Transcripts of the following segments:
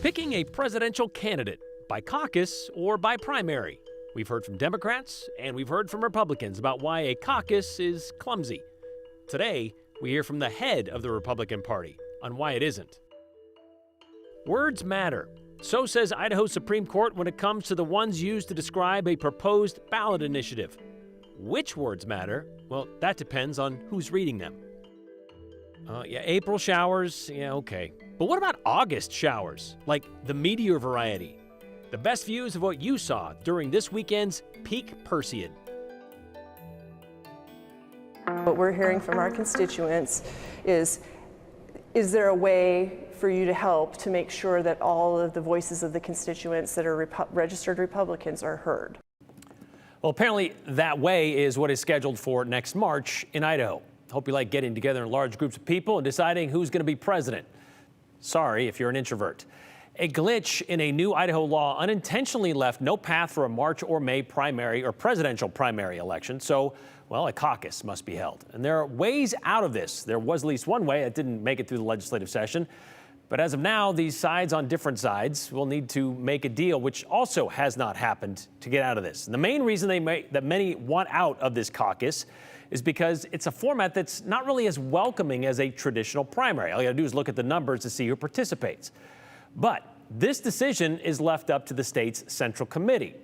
Picking a presidential candidate by caucus or by primary. We've heard from Democrats and we've heard from Republicans about why a caucus is clumsy. Today, we hear from the head of the Republican Party on why it isn't. Words matter. So says Idaho Supreme Court when it comes to the ones used to describe a proposed ballot initiative. Which words matter? Well, that depends on who's reading them. April showers, okay. But what about August showers, like the meteor variety? The best views of what you saw during this weekend's peak Perseid. What we're hearing from our constituents is there a way for you to help to make sure that all of the voices of the constituents that are registered Republicans are heard? Well, apparently that way is what is scheduled for next March in Idaho. Hope you like getting together in large groups of people and deciding who's going to be president. Sorry if you're an introvert. A glitch in a new Idaho law unintentionally left no path for a March or May primary or presidential primary election. So, well, a caucus must be held. And there are ways out of this. There was at least one way that didn't make it through the legislative session. But as of now, these sides on different sides will need to make a deal, which also has not happened, to get out of this. And the main reason that many want out of this caucus is because it's a format that's not really as welcoming as a traditional primary. All you gotta do is look at the numbers to see who participates. But this decision is left up to the state's Central Committee,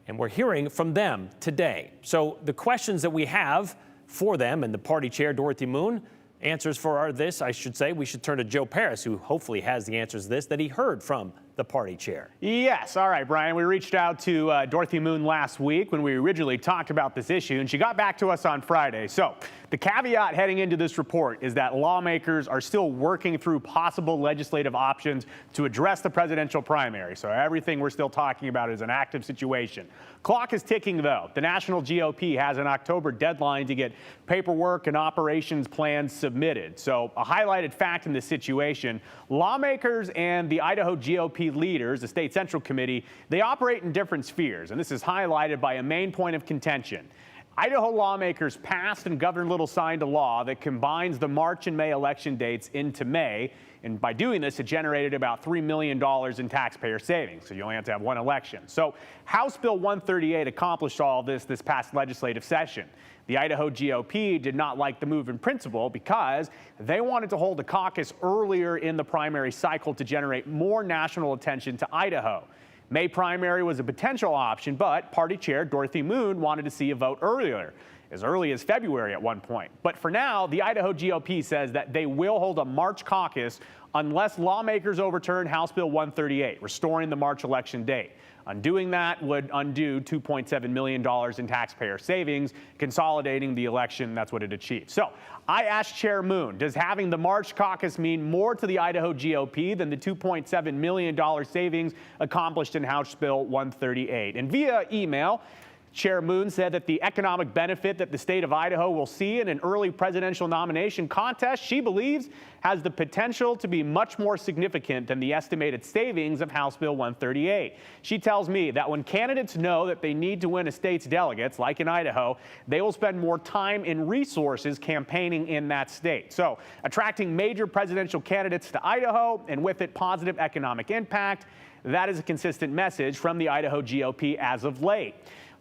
and we're hearing from them today. So the questions that we have for them and the party chair, Dorothy Moon, answers for this, I should say, we should turn to Joe Paris, who hopefully has the answers to this that he heard from the party chair. Yes. All right, Brian. We reached out to Dorothy Moon last week when we originally talked about this issue, and she got back to us on Friday. So the caveat heading into this report is that lawmakers are still working through possible legislative options to address the presidential primary. So everything we're still talking about is an active situation. Clock is ticking, though. The national GOP has an October deadline to get paperwork and operations plans submitted. So a highlighted fact in this situation, lawmakers and the Idaho GOP leaders, the state Central Committee, they operate in different spheres, and this is highlighted by a main point of contention. Idaho lawmakers passed and Governor Little signed a law that combines the March and May election dates into May, and by doing this, it generated about $3 million in taxpayer savings, so you only have to have one election. So House Bill 138 accomplished all this past legislative session. The Idaho GOP did not like the move in principle because they wanted to hold a caucus earlier in the primary cycle to generate more national attention to Idaho. May primary was a potential option, but party chair Dorothy Moon wanted to see a vote earlier, as early as February at one point. But for now, the Idaho GOP says that they will hold a March caucus unless lawmakers overturn House Bill 138, restoring the March election date. Undoing that would undo $2.7 million in taxpayer savings, consolidating the election. That's what it achieved. So I asked Chair Moon, does having the March caucus mean more to the Idaho GOP than the $2.7 million savings accomplished in House Bill 138? And via email, Chair Moon said that the economic benefit that the state of Idaho will see in an early presidential nomination contest, she believes, has the potential to be much more significant than the estimated savings of House Bill 138. She tells me that when candidates know that they need to win a state's delegates, like in Idaho, they will spend more time and resources campaigning in that state. So attracting major presidential candidates to Idaho, and with it positive economic impact, that is a consistent message from the Idaho GOP as of late.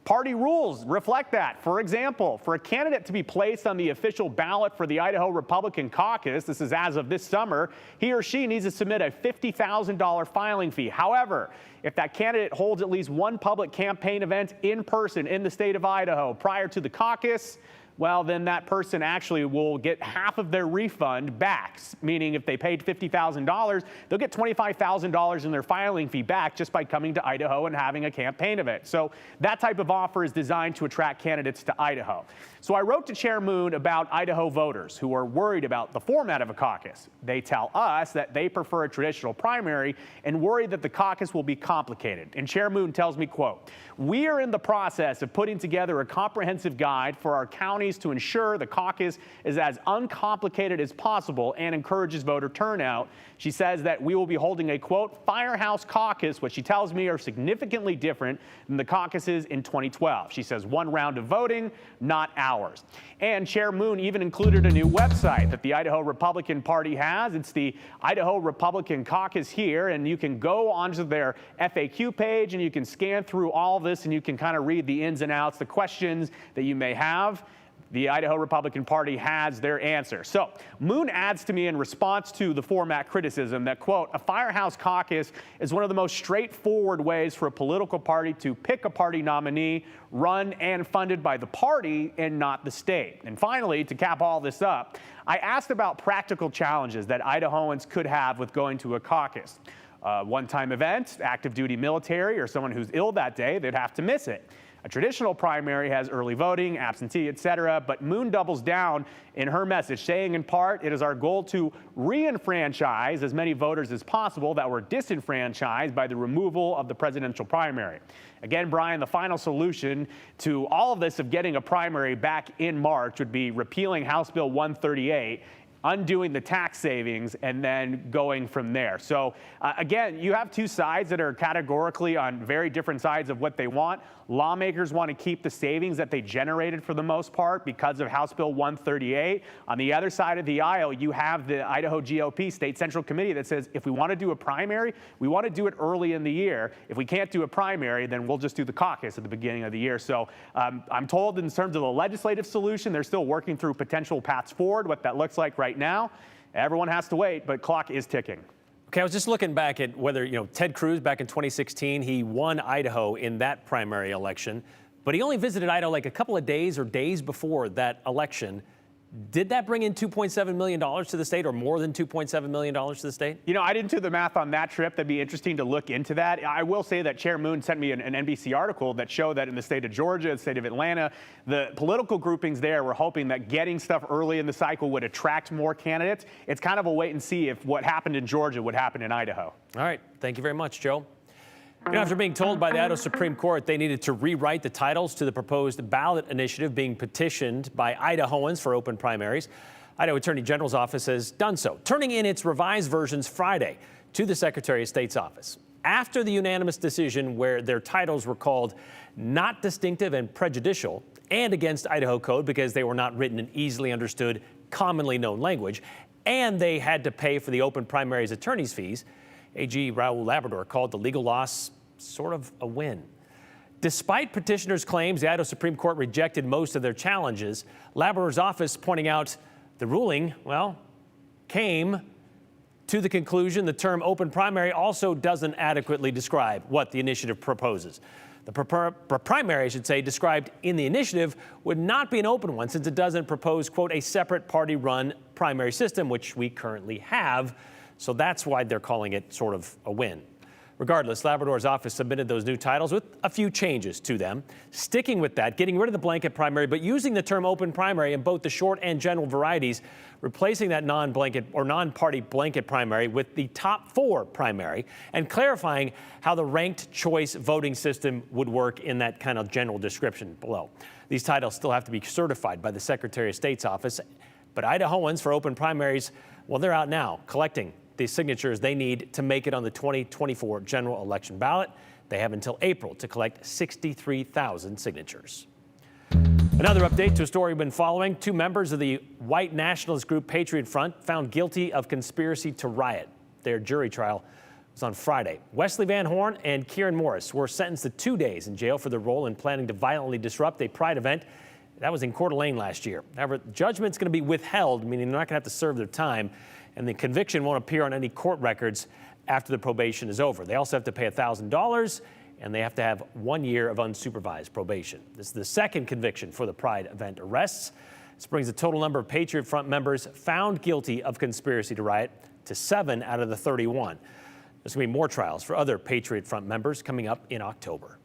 Party rules reflect that. For example, for a candidate to be placed on the official ballot for the Idaho Republican caucus, this is as of this summer, he or she needs to submit a $50,000 filing fee. However, if that candidate holds at least one public campaign event in person in the state of Idaho prior to the caucus, well, then that person actually will get half of their refund back, meaning if they paid $50,000, they'll get $25,000 in their filing fee back just by coming to Idaho and having a campaign event. So that type of offer is designed to attract candidates to Idaho. So I wrote to Chair Moon about Idaho voters who are worried about the format of a caucus. They tell us that they prefer a traditional primary and worry that the caucus will be complicated. And Chair Moon tells me, quote, "We are in the process of putting together a comprehensive guide for our county counties to ensure the caucus is as uncomplicated as possible and encourages voter turnout. She says that we will be holding a, quote, firehouse caucus, which she tells me are significantly different than the caucuses in 2012. She says one round of voting, not hours. And Chair Moon even included a new website that the Idaho Republican Party has. It's the Idaho Republican Caucus here, and you can go onto their FAQ page and you can scan through all this and you can kind of read the ins and outs, the questions that you may have. The Idaho Republican Party has their answer. So Moon adds to me in response to the format criticism that, quote, a firehouse caucus is one of the most straightforward ways for a political party to pick a party nominee, run and funded by the party and not the state. And finally, to cap all this up, I asked about practical challenges that Idahoans could have with going to a caucus. One-time event, active duty military, or someone who's ill that day, they'd have to miss it. A traditional primary has early voting, absentee, etc., but Moon doubles down in her message, saying in part, it is our goal to re-enfranchise as many voters as possible that were disenfranchised by the removal of the presidential primary. Again, Brian, the final solution to all of this of getting a primary back in March would be repealing House Bill 138, undoing the tax savings, and then going from there. So again, you have two sides that are categorically on very different sides of what they want. Lawmakers want to keep the savings that they generated for the most part because of House Bill 138. On the other side of the aisle, you have the Idaho GOP State Central Committee that says if we want to do a primary, we want to do it early in the year. If we can't do a primary, then we'll just do the caucus at the beginning of the year. So I'm told in terms of the legislative solution, they're still working through potential paths forward, what that looks like right now. Everyone has to wait, but clock is ticking. Okay, I was just looking back at whether, Ted Cruz back in 2016, he won Idaho in that primary election, but he only visited Idaho like a couple of days or days before that election. Did that bring in $2.7 million to the state, or more than $2.7 million to the state? I didn't do the math on that trip. That'd be interesting to look into that. I will say that Chair Moon sent me an NBC article that showed that in the state of Georgia, the state of Atlanta, the political groupings there were hoping that getting stuff early in the cycle would attract more candidates. It's kind of a wait and see if what happened in Georgia would happen in Idaho. All right. Thank you very much, Joe. After being told by the Idaho Supreme Court they needed to rewrite the titles to the proposed ballot initiative being petitioned by Idahoans for open primaries, Idaho Attorney General's office has done so, turning in its revised versions Friday to the Secretary of State's office. After the unanimous decision where their titles were called not distinctive and prejudicial and against Idaho code because they were not written in easily understood, commonly known language, and they had to pay for the open primaries attorney's fees, AG Raul Labrador called the legal loss sort of a win. Despite petitioners' claims the Idaho Supreme Court rejected most of their challenges, Labrador's office pointing out the ruling, came to the conclusion the term open primary also doesn't adequately describe what the initiative proposes. The primary, I should say, described in the initiative would not be an open one since it doesn't propose, quote, a separate party-run primary system, which we currently have. So that's why they're calling it sort of a win. Regardless, Labrador's office submitted those new titles with a few changes to them, sticking with that, getting rid of the blanket primary, but using the term open primary in both the short and general varieties, replacing that non-blanket or non-party blanket primary with the top four primary, and clarifying how the ranked choice voting system would work in that kind of general description below. These titles still have to be certified by the Secretary of State's office, but Idahoans for open primaries, they're out now collecting the signatures they need to make it on the 2024 general election ballot. They have until April to collect 63,000 signatures. Another update to a story we've been following. Two members of the white nationalist group Patriot Front found guilty of conspiracy to riot. Their jury trial was on Friday. Wesley Van Horn and Kieran Morris were sentenced to 2 days in jail for their role in planning to violently disrupt a pride event that was in Coeur d'Alene last year. However, judgment's going to be withheld, meaning they're not going to have to serve their time, and the conviction won't appear on any court records after the probation is over. They also have to pay $1,000, and they have to have 1 year of unsupervised probation. This is the second conviction for the Pride event arrests. This brings the total number of Patriot Front members found guilty of conspiracy to riot to 7 out of the 31. There's going to be more trials for other Patriot Front members coming up in October.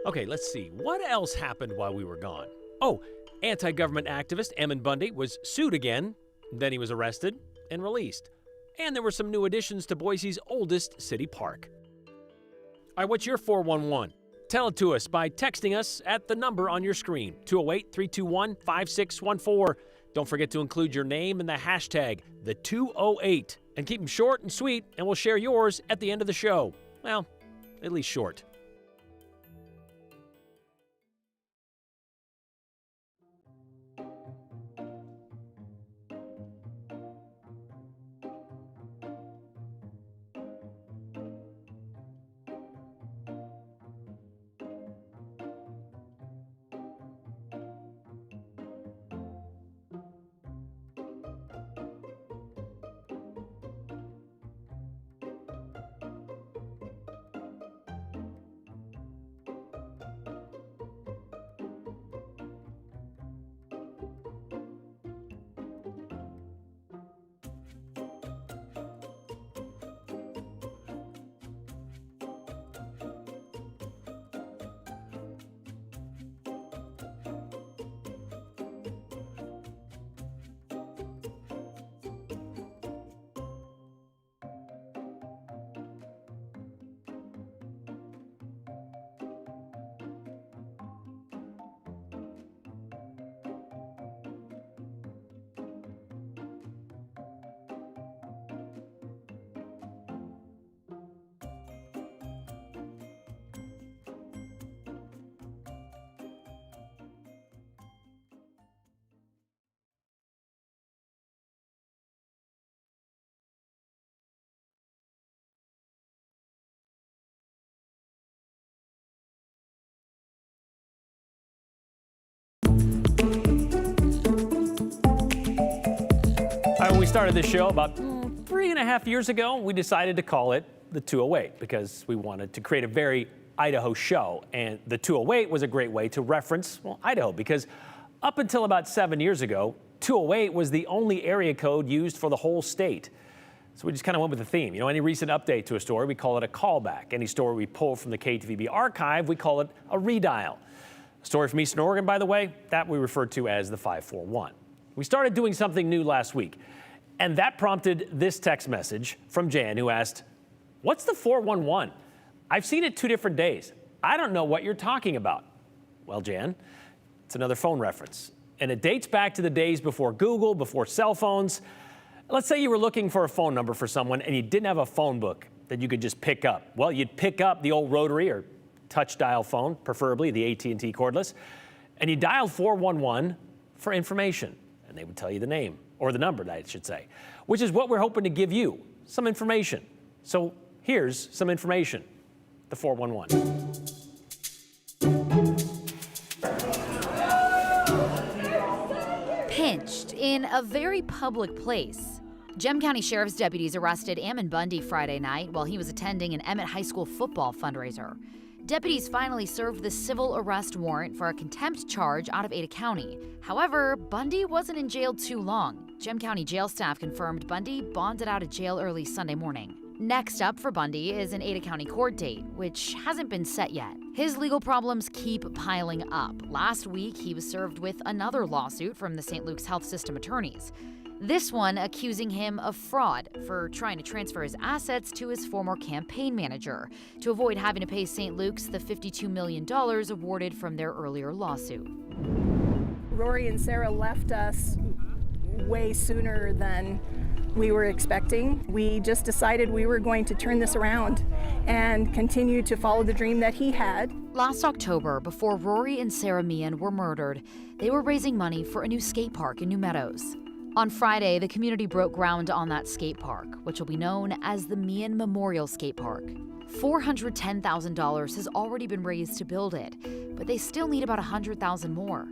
Okay, let's see. What else happened while we were gone? Oh, anti-government activist Ammon Bundy was sued again. Then he was arrested and released. And there were some new additions to Boise's oldest city park. All right, what's your 411? Tell it to us by texting us at the number on your screen, 208-321-5614. Don't forget to include your name and the hashtag, the 208. And keep them short and sweet, and we'll share yours at the end of the show. Well, at least short. When we started this show about 3.5 years ago, we decided to call it the 208 because we wanted to create a very Idaho show. And the 208 was a great way to reference, well, Idaho, because up until about 7 years ago, 208 was the only area code used for the whole state. So we just kind of went with the theme. You know, any recent update to a story, we call it a callback. Any story we pull from the KTVB archive, we call it a redial. A story from Eastern Oregon, by the way, that we refer to as the 541. We started doing something new last week, and that prompted this text message from Jan, who asked, "What's the 411? I've seen it 2 different days. I don't know what you're talking about." Well, Jan, it's another phone reference, and it dates back to the days before Google, before cell phones. Let's say you were looking for a phone number for someone and you didn't have a phone book that you could just pick up. Well, you'd pick up the old rotary or touch dial phone, preferably the AT&T cordless, and you dial 411 for information. And they would tell you the name, or the number, I should say, which is what we're hoping to give you, some information. So here's some information, the 411. Pinched in a very public place. Gem County Sheriff's deputies arrested Ammon Bundy Friday night while he was attending an Emmett High School football fundraiser. Deputies finally served the civil arrest warrant for a contempt charge out of Ada County. However, Bundy wasn't in jail too long. Gem County jail staff confirmed Bundy bonded out of jail early Sunday morning. Next up for Bundy is an Ada County court date, which hasn't been set yet. His legal problems keep piling up. Last week, he was served with another lawsuit from the St. Luke's Health System attorneys. This one accusing him of fraud for trying to transfer his assets to his former campaign manager to avoid having to pay St. Luke's the $52 million awarded from their earlier lawsuit. Rory and Sarah left us way sooner than we were expecting. We just decided we were going to turn this around and continue to follow the dream that he had. Last October, before Rory and Sarah Meehan were murdered, they were raising money for a new skate park in New Meadows. On Friday, the community broke ground on that skate park, which will be known as the Meehan Memorial Skate Park. $410,000 has already been raised to build it, but they still need about $100,000 more.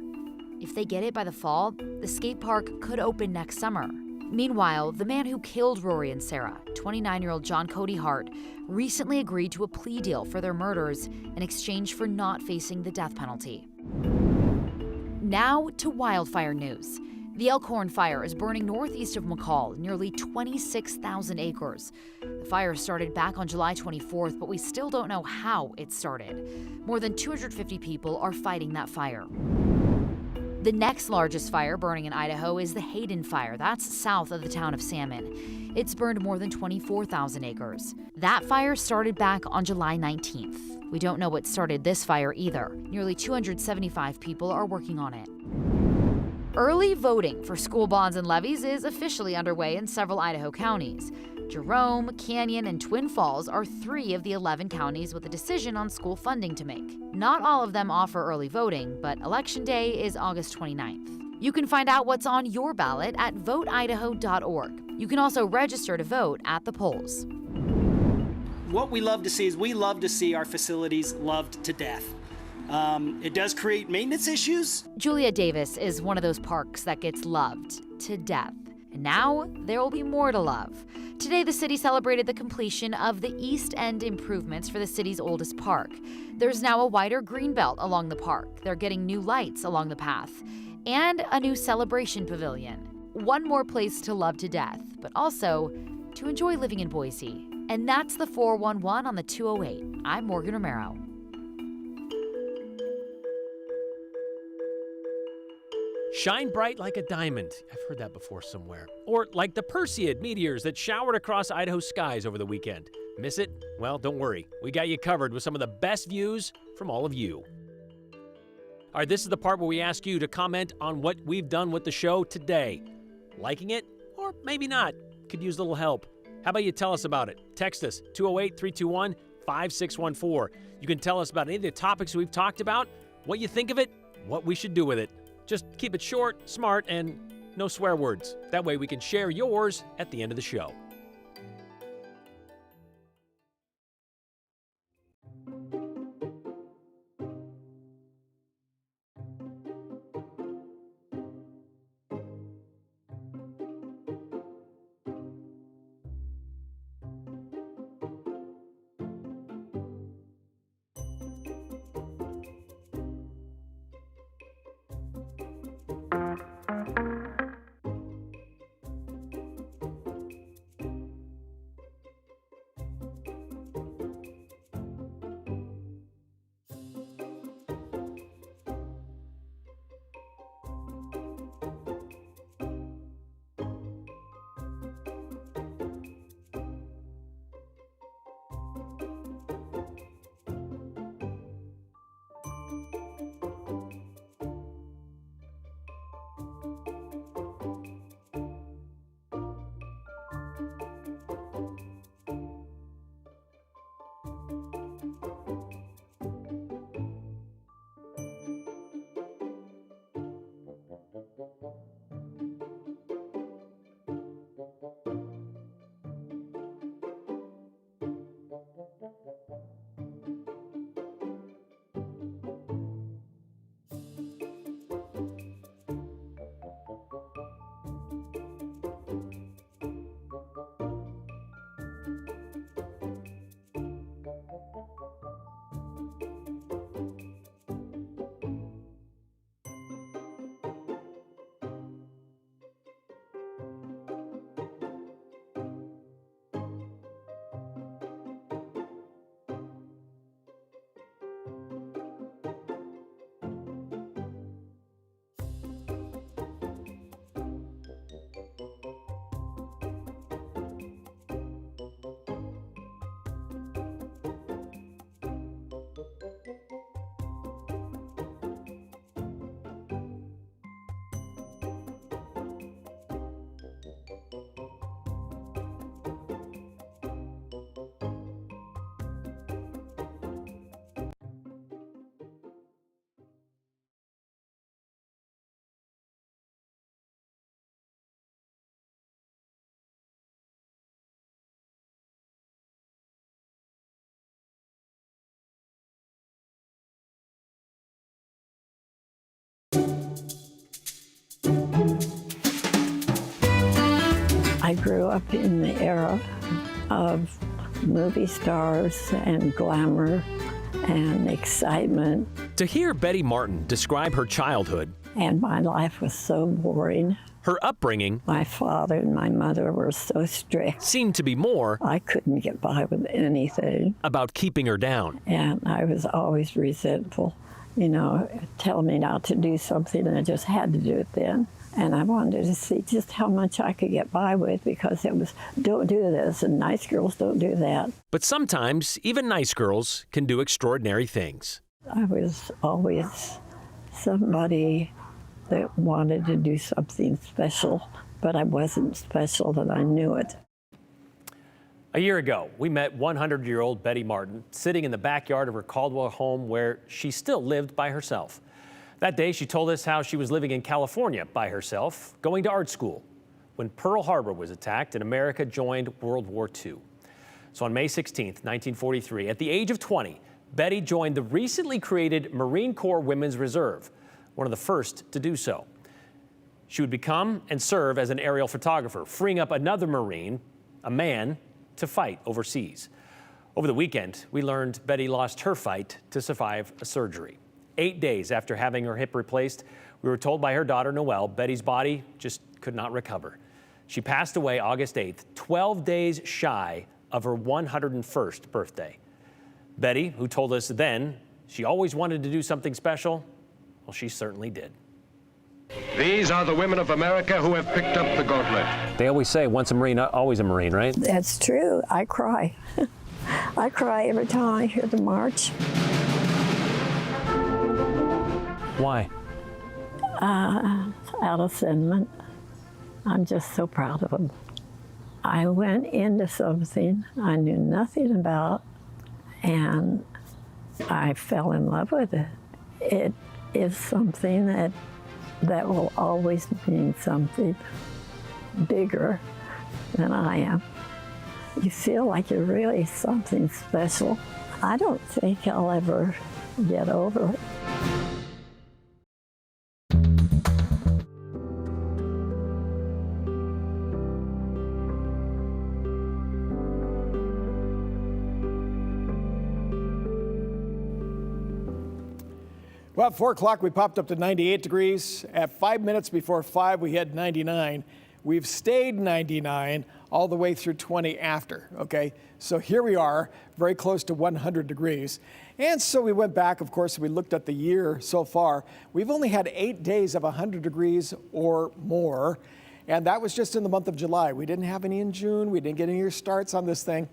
If they get it by the fall, the skate park could open next summer. Meanwhile, the man who killed Rory and Sarah, 29-year-old John Cody Hart, recently agreed to a plea deal for their murders in exchange for not facing the death penalty. Now to wildfire news. The Elkhorn fire is burning northeast of McCall, nearly 26,000 acres. The fire started back on July 24th, but we still don't know how it started. More than 250 people are fighting that fire. The next largest fire burning in Idaho is the Hayden Fire. That's south of the town of Salmon. It's burned more than 24,000 acres. That fire started back on July 19th. We don't know what started this fire either. Nearly 275 people are working on it. Early voting for school bonds and levies is officially underway in several Idaho counties. Jerome, Canyon, and Twin Falls are 3 of the 11 counties with a decision on school funding to make. Not all of them offer early voting, but Election Day is August 29th. You can find out what's on your ballot at voteidaho.org. You can also register to vote at the polls. What we love to see is we love to see our facilities loved to death. It does create maintenance issues. Julia Davis is one of those parks that gets loved to death. And now there will be more to love. Today, the city celebrated the completion of the East End improvements for the city's oldest park. There's now a wider green belt along the park. They're getting new lights along the path and a new celebration pavilion. One more place to love to death, but also to enjoy living in Boise. And that's the 411 on the 208. I'm Morgan Romero. Shine bright like a diamond. I've heard that before somewhere. Or like the Perseid meteors that showered across Idaho's skies over the weekend. Miss it? Well, don't worry. We got you covered with some of the best views from all of you. All right, this is the part where we ask you to comment on what we've done with the show today. Liking it? Or maybe not. Could use a little help. How about you tell us about it? Text us, 208-321-5614. You can tell us about any of the topics we've talked about, what you think of it, what we should do with it. Just keep it short, smart, and no swear words. That way we can share yours at the end of the show. I grew up in the era of movie stars and glamour and excitement. To hear Betty Martin describe her childhood, And my life was so boring. her upbringing My father and my mother were so strict. seemed to be more I couldn't get by with anything. about keeping her down. And I was always resentful you know, telling me not to do something, and I just had to do it then. And I wanted to see just how much I could get by with, because it was, don't do this, and nice girls don't do that. But sometimes, even nice girls can do extraordinary things. I was always somebody that wanted to do something special, but I wasn't special, that I knew it. A year ago, we met 100-year-old Betty Martin sitting in the backyard of her Caldwell home where she still lived by herself. That day, she told us how she was living in California by herself, going to art school, when Pearl Harbor was attacked and America joined World War II. So on May 16, 1943, at the age of 20, Betty joined the recently created Marine Corps Women's Reserve, one of the first to do so. She would become and serve as an aerial photographer, freeing up another Marine, a man, to fight overseas. Over the weekend, we learned Betty lost her fight to survive a surgery. 8 days after having her hip replaced, we were told by her daughter, Noelle, Betty's body just could not recover. She passed away August 8th, 12 days shy of her 101st birthday. Betty, who told us then she always wanted to do something special, well, she certainly did. These are the women of America who have picked up the gauntlet. They always say, once a Marine, always a Marine, right? That's true. I cry. I cry every time I hear the march. Why? Out of sentiment. I'm just so proud of them. I went into something I knew nothing about, and I fell in love with it. It is something that will always mean something bigger than I am. You feel like you're really something special. I don't think I'll ever get over it. Well, at 4 o'clock, we popped up to 98 degrees. At 5 minutes before 5, we had 99. We've stayed 99 all the way through 20 after, okay? So here we are, very close to 100 degrees. And so we went back, of course, we looked at the year so far. We've only had 8 days of 100 degrees or more, and that was just in the month of July. We didn't have any in June. We didn't get any starts on this thing.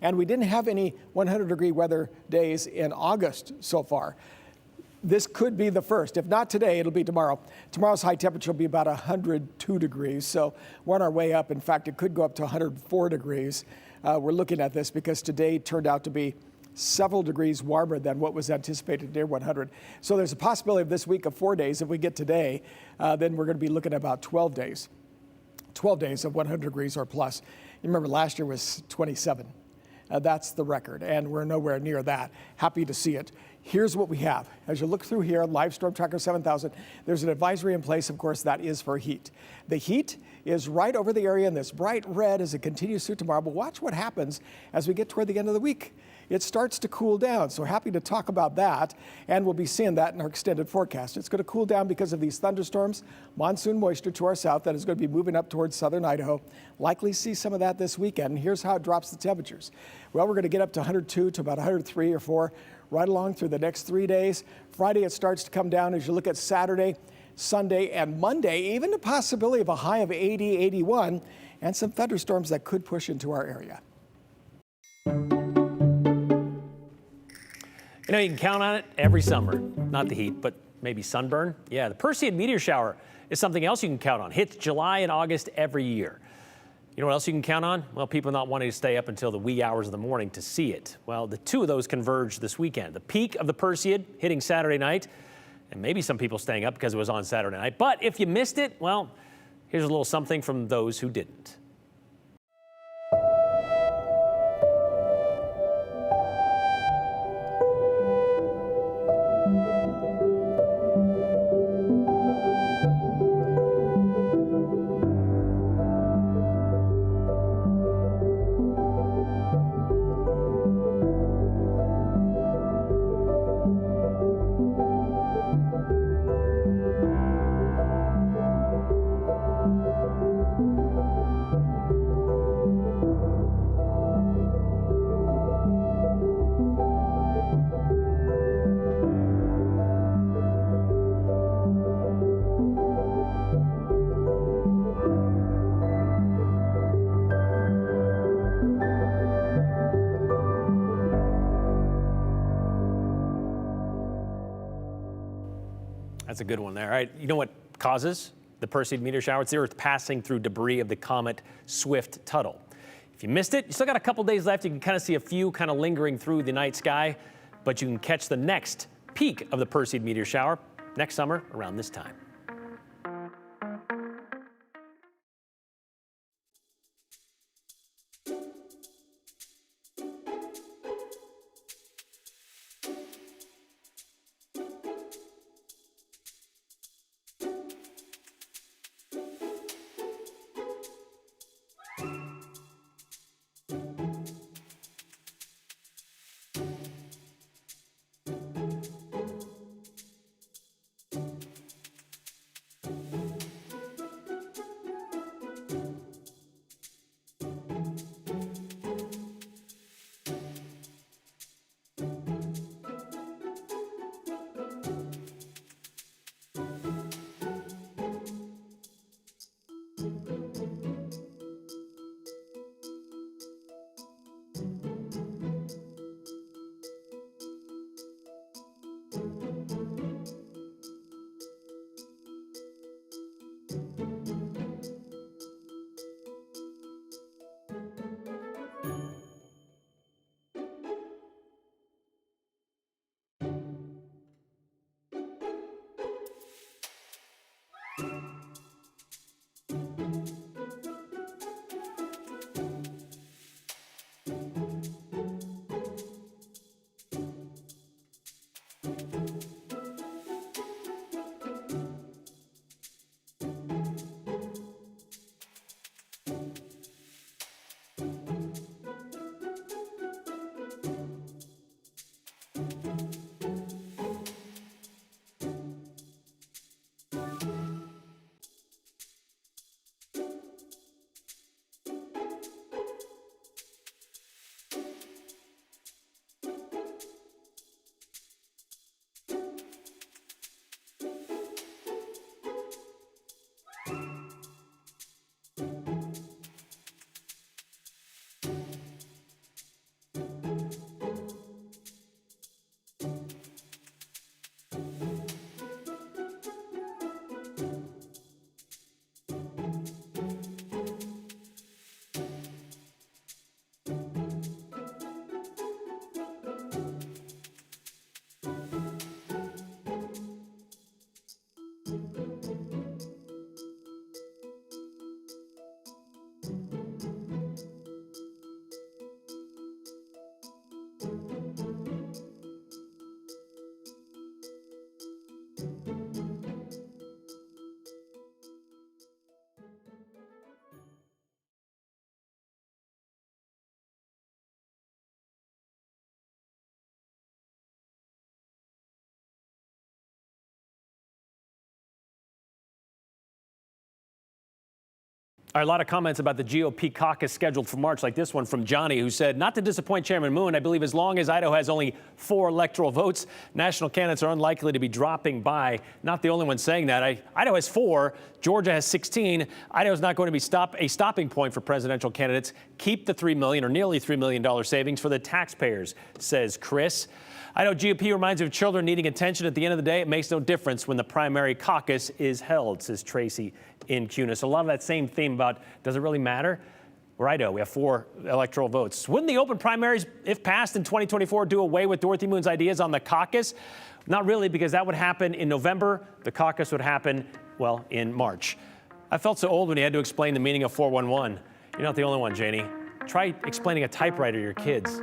And we didn't have any 100-degree weather days in August so far. This could be the first. If not today, it'll be tomorrow. Tomorrow's high temperature will be about 102 degrees, so we're on our way up. In fact, it could go up to 104 degrees. We're looking at this because today turned out to be several degrees warmer than what was anticipated near 100. So there's a possibility of this week of 4 days. If we get today, then we're going to be looking at about 12 days. 12 days of 100 degrees or plus. You remember last year was 27. That's the record, and we're nowhere near that. Happy to see it. Here's what we have. As you look through here, Live Storm Tracker 7000, there's an advisory in place. Of course, that is for heat. The heat is right over the area in this bright red as it continues through tomorrow. But watch what happens as we get toward the end of the week. It starts to cool down. So happy to talk about that. And we'll be seeing that in our extended forecast. It's going to cool down because of these thunderstorms, monsoon moisture to our south that is going to be moving up towards southern Idaho. Likely see some of that this weekend. And here's how it drops the temperatures. Well, we're going to get up to 102 to about 103 or 4 right along through the next 3 days. Friday, it starts to come down as you look at Saturday, Sunday, and Monday, even the possibility of a high of 80, 81, and some thunderstorms that could push into our area. You know, you can count on it every summer. Not the heat, but maybe sunburn. Yeah, the Perseid meteor shower is something else you can count on. Hits July and August every year. You know what else you can count on? Well, people not wanting to stay up until the wee hours of the morning to see it. Well, the two of those converged this weekend. The peak of the Perseid hitting Saturday night, and maybe some people staying up because it was on Saturday night. But if you missed it, well, here's a little something from those who didn't. That's a good one there. All right, you know what causes the Perseid meteor shower? It's the Earth passing through debris of the comet Swift-Tuttle. If you missed it, you still got a couple days left. You can kind of see a few kind of lingering through the night sky, but you can catch the next peak of the Perseid meteor shower next summer around this time. All right, a lot of comments about the GOP caucus scheduled for March, like this one from Johnny, who said, not to disappoint Chairman Moon, I believe as long as Idaho has only 4 electoral votes, national candidates are unlikely to be dropping by. Not the only one saying that. Idaho has 4, Georgia has 16. Idaho is not going to be a stopping point for presidential candidates. Keep the $3 million or nearly $3 million savings for the taxpayers, says Chris. Idaho GOP reminds you of children needing attention. At the end of the day, it makes no difference when the primary caucus is held, says Tracy in Cunis. A lot of that same theme about, does it really matter? We're Idaho. We have 4 electoral votes. Wouldn't the open primaries, if passed in 2024, do away with Dorothy Moon's ideas on the caucus? Not really, because that would happen in November. The caucus would happen, well, in March. I felt so old when he had to explain the meaning of 411. You're not the only one, Janie. Try explaining a typewriter to your kids.